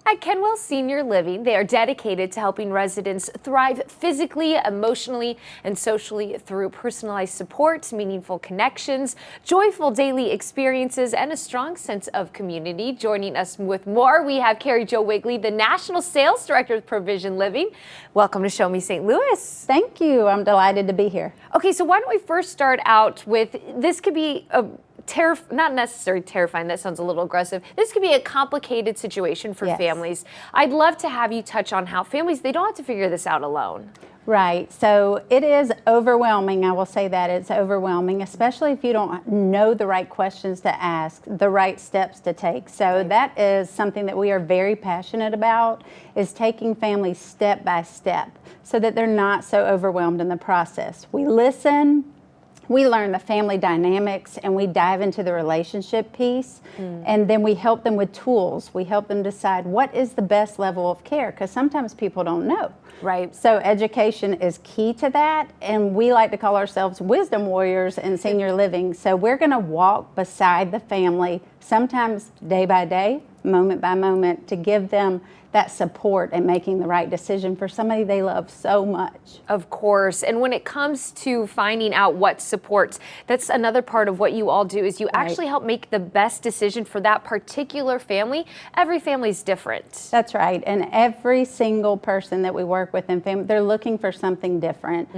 At Kinwell Senior Living, they are dedicated to helping residents thrive physically, emotionally, and socially through personalized support, meaningful connections, joyful daily experiences, and a strong sense of community. Joining us with more, we have Carrie Jo Wigley, the National Sales Director of Provision Living. Welcome to Show Me St. Louis. Thank you. I'm delighted to be here. Okay, so why don't we first start out with, this could be a not necessarily terrifying, that sounds a little aggressive. This could be a complicated situation for families. I'd love to have you touch on how families, they don't have to figure this out alone. Right. So it is overwhelming. I will say that it's overwhelming, especially if you don't know the right questions to ask, the right steps to take. So that is something that we are very passionate about, is taking families step by step so that they're not so overwhelmed in the process. We listen. We learn the family dynamics and we dive into the relationship piece, and then we help them with tools. We help them decide what is the best level of care, because sometimes people don't know. Right. So education is key to that, and we like to call ourselves wisdom warriors in senior living. So we're going to walk beside the family, sometimes day by day, moment by moment, to give them that support and making the right decision for somebody they love so much. Of course. And when it comes to finding out what supports, that's another part of what you all do, is you actually help make the best decision for that particular family. Every family's different. That's right. And every single person that we work with in family, they're looking for something different.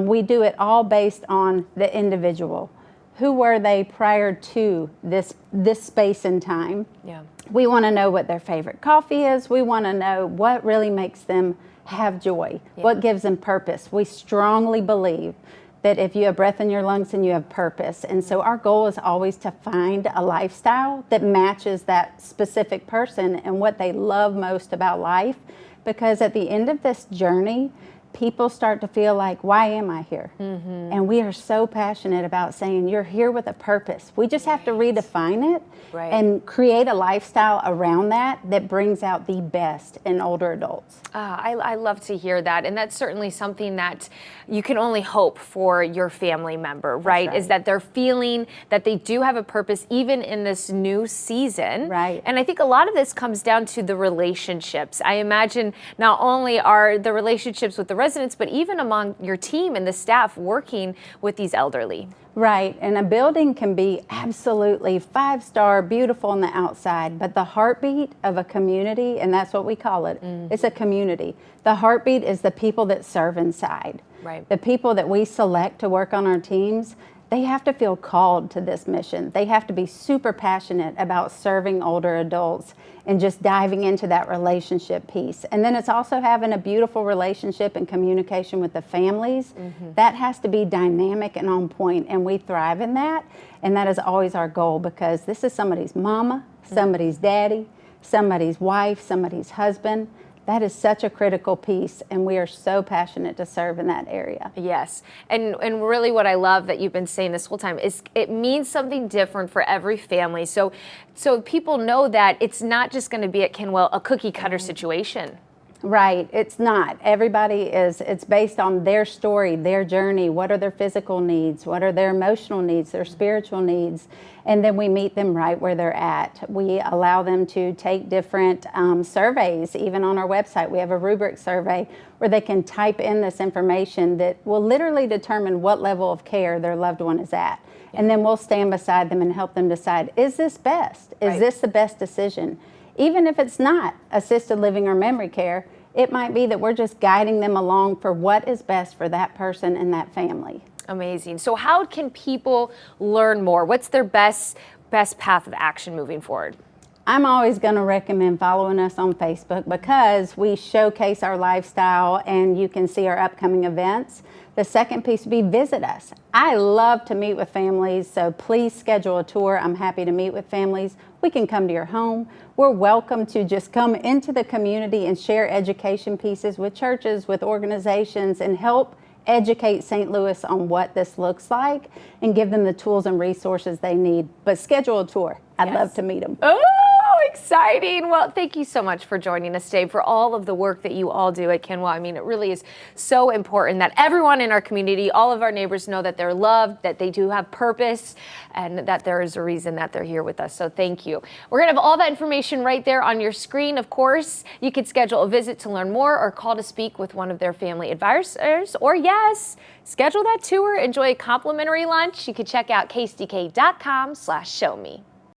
We do it all based on the individual. Who were they prior to this space and time? Yeah. We want to know what their favorite coffee is. We want to know what really makes them have joy, what gives them purpose. We strongly believe that if you have breath in your lungs, then you have purpose. And so our goal is always to find a lifestyle that matches that specific person and what they love most about life. Because at the end of this journey, people start to feel like, why am I here? And we are so passionate about saying you're here with a purpose. We just have to redefine it and create a lifestyle around that brings out the best in older adults. I love to hear that. And that's certainly something that you can only hope for your family member, right? Is that they're feeling that they do have a purpose even in this new season. Right. And I think a lot of this comes down to the relationships. I imagine not only are the relationships with the residents, but even among your team and the staff working with these elderly. Right, and a building can be absolutely 5-star, beautiful on the outside, but the heartbeat of a community, and that's what we call it, it's a community. The heartbeat is the people that serve inside. Right. The people that we select to work on our teams, they have to feel called to this mission. They have to be super passionate about serving older adults and just diving into that relationship piece. And then it's also having a beautiful relationship and communication with the families. That has to be dynamic and on point, and we thrive in that. And that is always our goal, because this is somebody's mama, somebody's daddy, somebody's wife, somebody's husband. That is such a critical piece, and we are so passionate to serve in that area. Yes, and really what I love that you've been saying this whole time is it means something different for every family. So people know that it's not just going to be at Kinwell a cookie cutter situation. Right, it's not. Everybody it's based on their story, their journey. What are their physical needs? What are their emotional needs, their spiritual needs? And then we meet them right where they're at. We allow them to take different surveys. Even on our website, we have a rubric survey where they can type in this information that will literally determine what level of care their loved one is at. And then we'll stand beside them and help them decide, is this best? Is this the best decision? Even if it's not assisted living or memory care, it might be that we're just guiding them along for what is best for that person and that family. Amazing. So how can people learn more? What's their best path of action moving forward? I'm always going to recommend following us on Facebook, because we showcase our lifestyle and you can see our upcoming events. The second piece would be visit us. I love to meet with families, so please schedule a tour. I'm happy to meet with families. We can come to your home. We're welcome to just come into the community and share education pieces with churches, with organizations, and help educate St. Louis on what this looks like and give them the tools and resources they need. But schedule a tour. I'd love to meet them. Oh, exciting. Well, thank you so much for joining us today, for all of the work that you all do at Kinwell. I mean, it really is so important that everyone in our community, all of our neighbors know that they're loved, that they do have purpose, and that there is a reason that they're here with us. So thank you. We're going to have all that information right there on your screen. Of course, you could schedule a visit to learn more or call to speak with one of their family advisors, or yes, schedule that tour, enjoy a complimentary lunch. You can check out ksdk.com/showme.